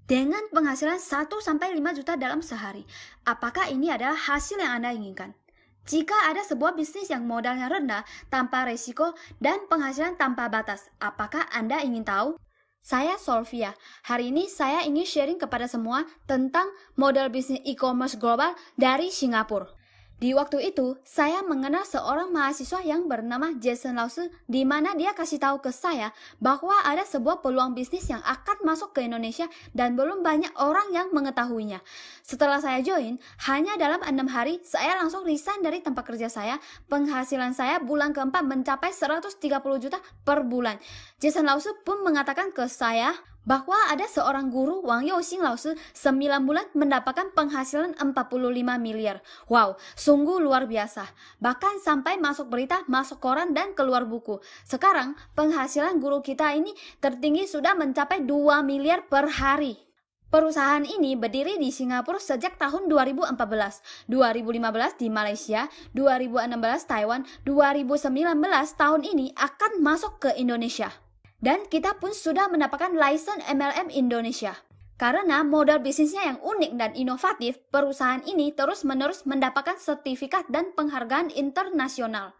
dengan penghasilan 1-5 juta dalam sehari. Apakah ini adalah hasil yang Anda inginkan? Jika ada sebuah bisnis yang modalnya rendah, tanpa resiko, dan penghasilan tanpa batas, apakah Anda ingin tahu? Saya Solvia. Hari ini saya ingin sharing kepada semua tentang model bisnis e-commerce global dari Singapura. Di waktu itu, saya mengenal seorang mahasiswa yang bernama Jason Lause, di mana dia kasih tahu ke saya bahwa ada sebuah peluang bisnis yang akan masuk ke Indonesia dan belum banyak orang yang mengetahuinya. Setelah saya join, hanya dalam 6 hari, saya langsung resign dari tempat kerja saya. Penghasilan saya bulan keempat mencapai 130 juta per bulan. Jason Lause pun mengatakan ke saya bahwa ada seorang guru, Wang Youxing Lause, 9 bulan mendapatkan penghasilan 45 miliar. Wow, sungguh luar biasa. Bahkan sampai masuk berita, masuk koran, dan keluar buku. Sekarang, penghasilan guru kita ini tertinggi sudah mencapai 2 miliar per hari. Perusahaan ini berdiri di Singapura sejak tahun 2014, 2015 di Malaysia, 2016 Taiwan, 2019 tahun ini akan masuk ke Indonesia. Dan kita pun sudah mendapatkan license MLM Indonesia. Karena modal bisnisnya yang unik dan inovatif, perusahaan ini terus-menerus mendapatkan sertifikat dan penghargaan internasional.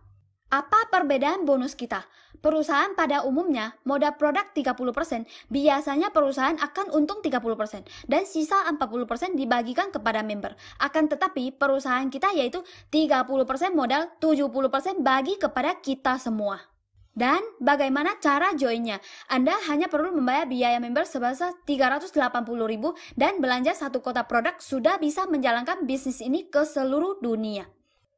Apa perbedaan bonus kita? Perusahaan pada umumnya modal produk 30%, biasanya perusahaan akan untung 30%, dan sisa 40% dibagikan kepada member. Akan tetapi perusahaan kita yaitu 30% modal, 70% bagi kepada kita semua. Dan bagaimana cara joinnya? Anda hanya perlu membayar biaya member sebesar 380.000 dan belanja satu kotak produk sudah bisa menjalankan bisnis ini ke seluruh dunia.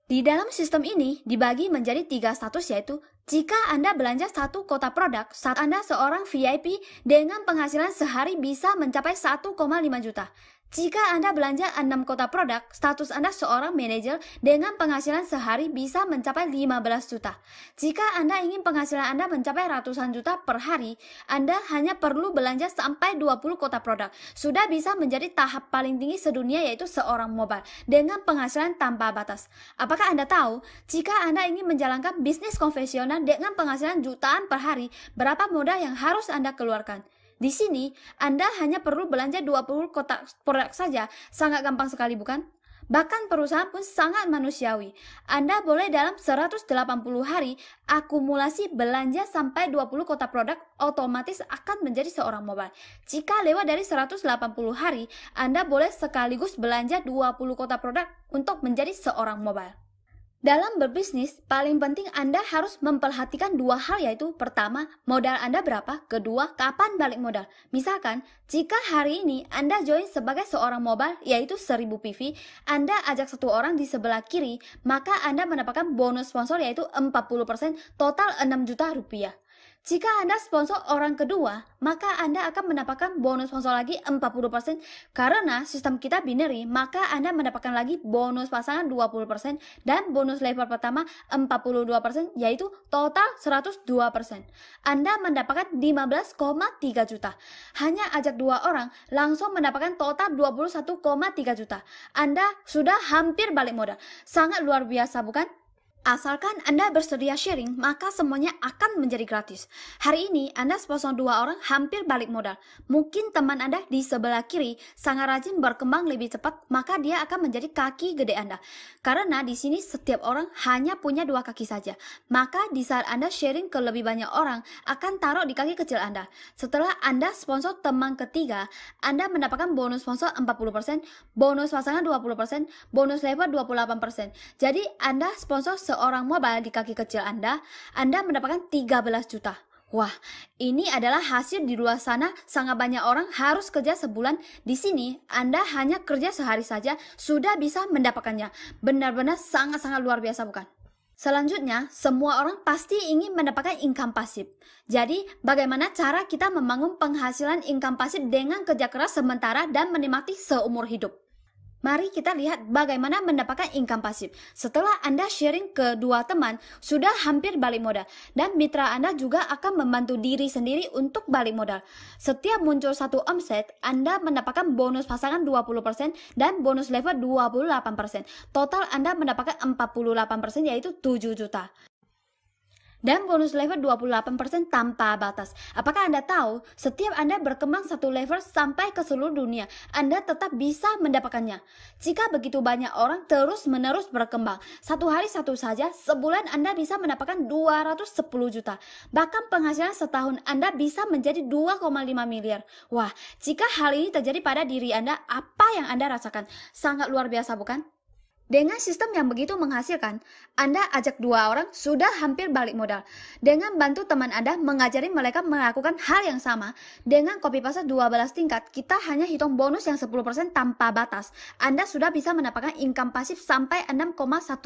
Di dalam sistem ini dibagi menjadi 3 status, yaitu jika Anda belanja satu kotak produk saat Anda seorang VIP dengan penghasilan sehari bisa mencapai 1,5 juta. Jika Anda belanja 6 kotak produk, status Anda seorang manajer dengan penghasilan sehari bisa mencapai 15 juta. Jika Anda ingin penghasilan Anda mencapai ratusan juta per hari, Anda hanya perlu belanja sampai 20 kotak produk. Sudah bisa menjadi tahap paling tinggi sedunia, yaitu seorang mobile dengan penghasilan tanpa batas. Apakah Anda tahu, jika Anda ingin menjalankan bisnis konvensional dengan penghasilan jutaan per hari, berapa modal yang harus Anda keluarkan? Di sini, Anda hanya perlu belanja 20 kotak produk saja. Sangat gampang sekali, bukan? Bahkan perusahaan pun sangat manusiawi. Anda boleh dalam 180 hari akumulasi belanja sampai 20 kotak produk, otomatis akan menjadi seorang mobile. Jika lewat dari 180 hari, Anda boleh sekaligus belanja 20 kotak produk untuk menjadi seorang mobile. Dalam berbisnis, paling penting Anda harus memperhatikan 2 hal, yaitu pertama, modal Anda berapa, kedua, kapan balik modal. Misalkan, jika hari ini Anda join sebagai seorang mobile, yaitu 1000 PV, Anda ajak satu orang di sebelah kiri, maka Anda mendapatkan bonus sponsor yaitu 40%, total 6 juta rupiah. Jika Anda sponsor orang kedua, maka Anda akan mendapatkan bonus sponsor lagi 40%. Karena sistem kita binary, maka Anda mendapatkan lagi bonus pasangan 20% dan bonus level pertama 42%, yaitu total 102%. Anda mendapatkan 15,3 juta. Hanya ajak 2 orang, langsung mendapatkan total 21,3 juta. Anda sudah hampir balik modal. Sangat luar biasa, bukan? Asalkan Anda bersedia sharing, maka semuanya akan menjadi gratis. Hari ini Anda sponsor 2 orang, hampir balik modal. Mungkin teman Anda di sebelah kiri sangat rajin berkembang lebih cepat, maka dia akan menjadi kaki gede Anda. Karena di sini setiap orang hanya punya 2 kaki saja. Maka di saat Anda sharing ke lebih banyak orang, akan taruh di kaki kecil Anda. Setelah Anda sponsor teman ketiga, Anda mendapatkan bonus sponsor 40%, bonus pasangan 20%, bonus level 28%. Jadi Anda sponsor seorang mobile di kaki kecil Anda mendapatkan 13 juta. Wah, ini adalah hasil di luar sana. Sangat banyak orang harus kerja sebulan. Di sini, Anda hanya kerja sehari saja, sudah bisa mendapatkannya. Benar-benar sangat-sangat luar biasa, bukan? Selanjutnya, semua orang pasti ingin mendapatkan income pasif. Jadi, bagaimana cara kita membangun penghasilan income pasif dengan kerja keras sementara dan menikmati seumur hidup? Mari kita lihat bagaimana mendapatkan income pasif. Setelah Anda sharing ke 2 teman, sudah hampir balik modal. Dan mitra Anda juga akan membantu diri sendiri untuk balik modal. Setiap muncul satu omset, Anda mendapatkan bonus pasangan 20% dan bonus level 28%. Total Anda mendapatkan 48%, yaitu 7 juta. Dan bonus level 28% tanpa batas. Apakah Anda tahu, setiap Anda berkembang satu level sampai ke seluruh dunia, Anda tetap bisa mendapatkannya. Jika begitu banyak orang terus-menerus berkembang, satu hari satu saja, sebulan Anda bisa mendapatkan 210 juta. Bahkan penghasilan setahun Anda bisa menjadi 2,5 miliar. Wah, jika hal ini terjadi pada diri Anda, apa yang Anda rasakan? Sangat luar biasa, bukan? Dengan sistem yang begitu menghasilkan, Anda ajak dua orang sudah hampir balik modal. Dengan bantu teman Anda mengajari mereka melakukan hal yang sama, dengan copy paste 12 tingkat, kita hanya hitung bonus yang 10% tanpa batas. Anda sudah bisa mendapatkan income pasif sampai 6,1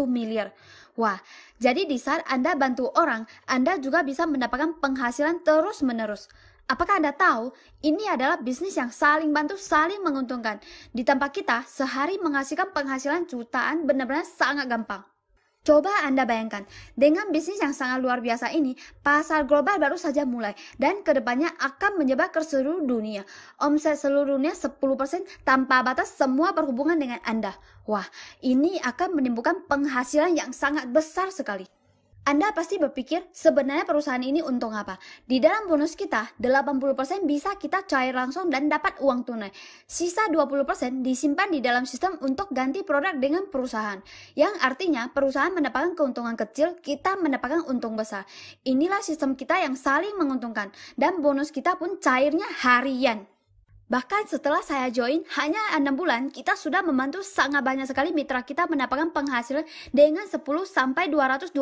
miliar. Wah, jadi di saat Anda bantu orang, Anda juga bisa mendapatkan penghasilan terus-menerus. Apakah Anda tahu, ini adalah bisnis yang saling bantu, saling menguntungkan. Di tempat kita, sehari menghasilkan penghasilan jutaan benar-benar sangat gampang. Coba Anda bayangkan, dengan bisnis yang sangat luar biasa ini, pasar global baru saja mulai, dan kedepannya akan menyebar ke seluruh dunia. Omset seluruh dunia 10% tanpa batas, semua berhubungan dengan Anda. Wah, ini akan menimbulkan penghasilan yang sangat besar sekali. Anda pasti berpikir, sebenarnya perusahaan ini untung apa? Di dalam bonus kita, 80% bisa kita cair langsung dan dapat uang tunai. Sisa 20% disimpan di dalam sistem untuk ganti produk dengan perusahaan. Yang artinya, perusahaan mendapatkan keuntungan kecil, kita mendapatkan untung besar. Inilah sistem kita yang saling menguntungkan. Dan bonus kita pun cairnya harian. Bahkan setelah saya join, hanya 6 bulan, kita sudah membantu sangat banyak sekali mitra kita mendapatkan penghasilan dengan 10-221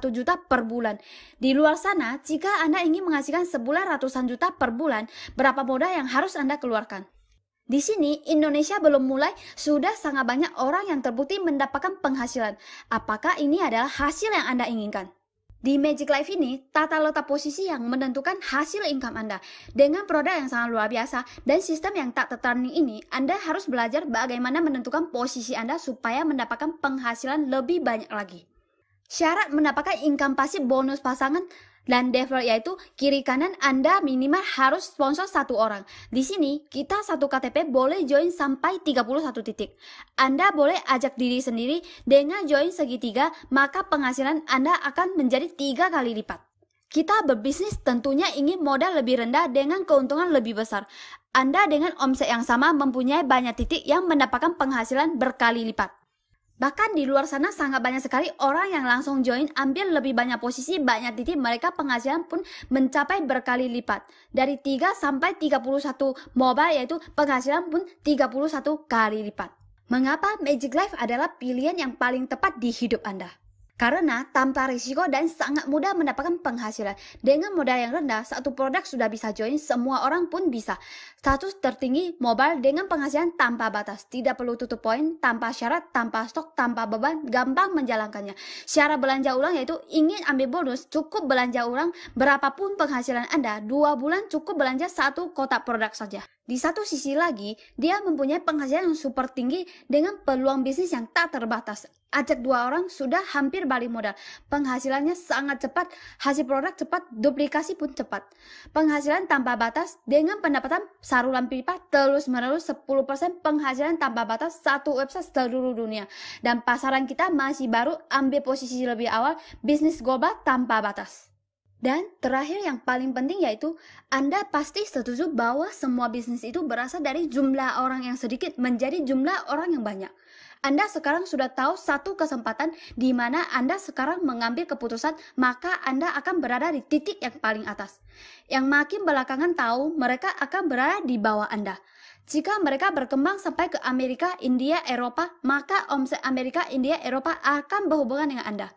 juta per bulan. Di luar sana, jika Anda ingin menghasilkan sebulan ratusan juta per bulan, berapa modal yang harus Anda keluarkan? Di sini, Indonesia belum mulai, sudah sangat banyak orang yang terbukti mendapatkan penghasilan. Apakah ini adalah hasil yang Anda inginkan? Di Magic Life ini, tata letak posisi yang menentukan hasil income Anda. Dengan produk yang sangat luar biasa dan sistem yang tak tertanding ini, Anda harus belajar bagaimana menentukan posisi Anda supaya mendapatkan penghasilan lebih banyak lagi. Syarat mendapatkan income pasif bonus pasangan dan default yaitu kiri kanan Anda minimal harus sponsor satu orang. Di sini kita satu KTP boleh join sampai 31 titik. Anda boleh ajak diri sendiri dengan join segitiga, maka penghasilan Anda akan menjadi 3 kali lipat. Kita berbisnis tentunya ingin modal lebih rendah dengan keuntungan lebih besar. Anda dengan omset yang sama mempunyai banyak titik yang mendapatkan penghasilan berkali lipat. Bahkan di luar sana sangat banyak sekali orang yang langsung join, ambil lebih banyak posisi, banyak titik, mereka penghasilan pun mencapai berkali lipat. Dari 3 sampai 31 mobile, yaitu penghasilan pun 31 kali lipat. Mengapa Magic Life adalah pilihan yang paling tepat di hidup Anda? Karena tanpa risiko dan sangat mudah mendapatkan penghasilan. Dengan modal yang rendah, satu produk sudah bisa join, semua orang pun bisa. Status tertinggi mobile dengan penghasilan tanpa batas. Tidak perlu tutup poin, tanpa syarat, tanpa stok, tanpa beban, gampang menjalankannya. Syarat belanja ulang yaitu ingin ambil bonus, cukup belanja ulang berapapun penghasilan Anda. 2 bulan cukup belanja 1 kotak produk saja. Di satu sisi lagi, dia mempunyai penghasilan yang super tinggi dengan peluang bisnis yang tak terbatas. Ajak 2 orang sudah hampir balik modal. Penghasilannya sangat cepat, hasil produk cepat, duplikasi pun cepat. Penghasilan tanpa batas dengan pendapatan saluran pipa terus-menerus 10% penghasilan tanpa batas, satu website seluruh dunia. Dan pasaran kita masih baru, ambil posisi lebih awal, bisnis global tanpa batas. Dan terakhir yang paling penting yaitu Anda pasti setuju bahwa semua bisnis itu berasal dari jumlah orang yang sedikit menjadi jumlah orang yang banyak. Anda sekarang sudah tahu satu kesempatan di mana Anda sekarang mengambil keputusan, maka Anda akan berada di titik yang paling atas. Yang makin belakangan tahu mereka akan berada di bawah Anda. Jika mereka berkembang sampai ke Amerika, India, Eropa, maka omset Amerika, India, Eropa akan berhubungan dengan Anda.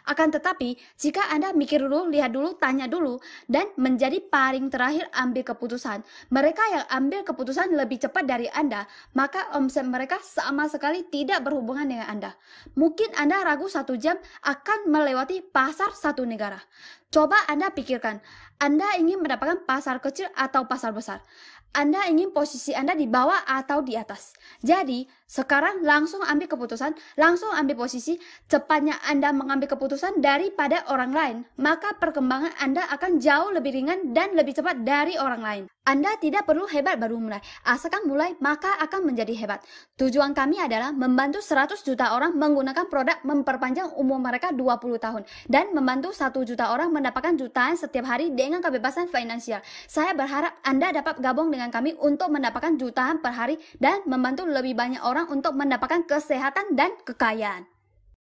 Akan tetapi, jika Anda mikir dulu, lihat dulu, tanya dulu, dan menjadi paling terakhir ambil keputusan, mereka yang ambil keputusan lebih cepat dari Anda, maka omset mereka sama sekali tidak berhubungan dengan Anda. Mungkin Anda ragu 1 jam akan melewati pasar satu negara. Coba Anda pikirkan, Anda ingin mendapatkan pasar kecil atau pasar besar? Anda ingin posisi Anda di bawah atau di atas? Jadi, sekarang langsung ambil keputusan, langsung ambil posisi, cepatnya Anda mengambil keputusan daripada orang lain, maka perkembangan Anda akan jauh lebih ringan dan lebih cepat dari orang lain. Anda tidak perlu hebat baru mulai. Asalkan mulai, maka akan menjadi hebat. Tujuan kami adalah membantu 100 juta orang menggunakan produk memperpanjang umur mereka 20 tahun. Dan membantu 1 juta orang mendapatkan jutaan setiap hari dengan kebebasan finansial. Saya berharap Anda dapat gabung dengan kami untuk mendapatkan jutaan per hari dan membantu lebih banyak orang untuk mendapatkan kesehatan dan kekayaan.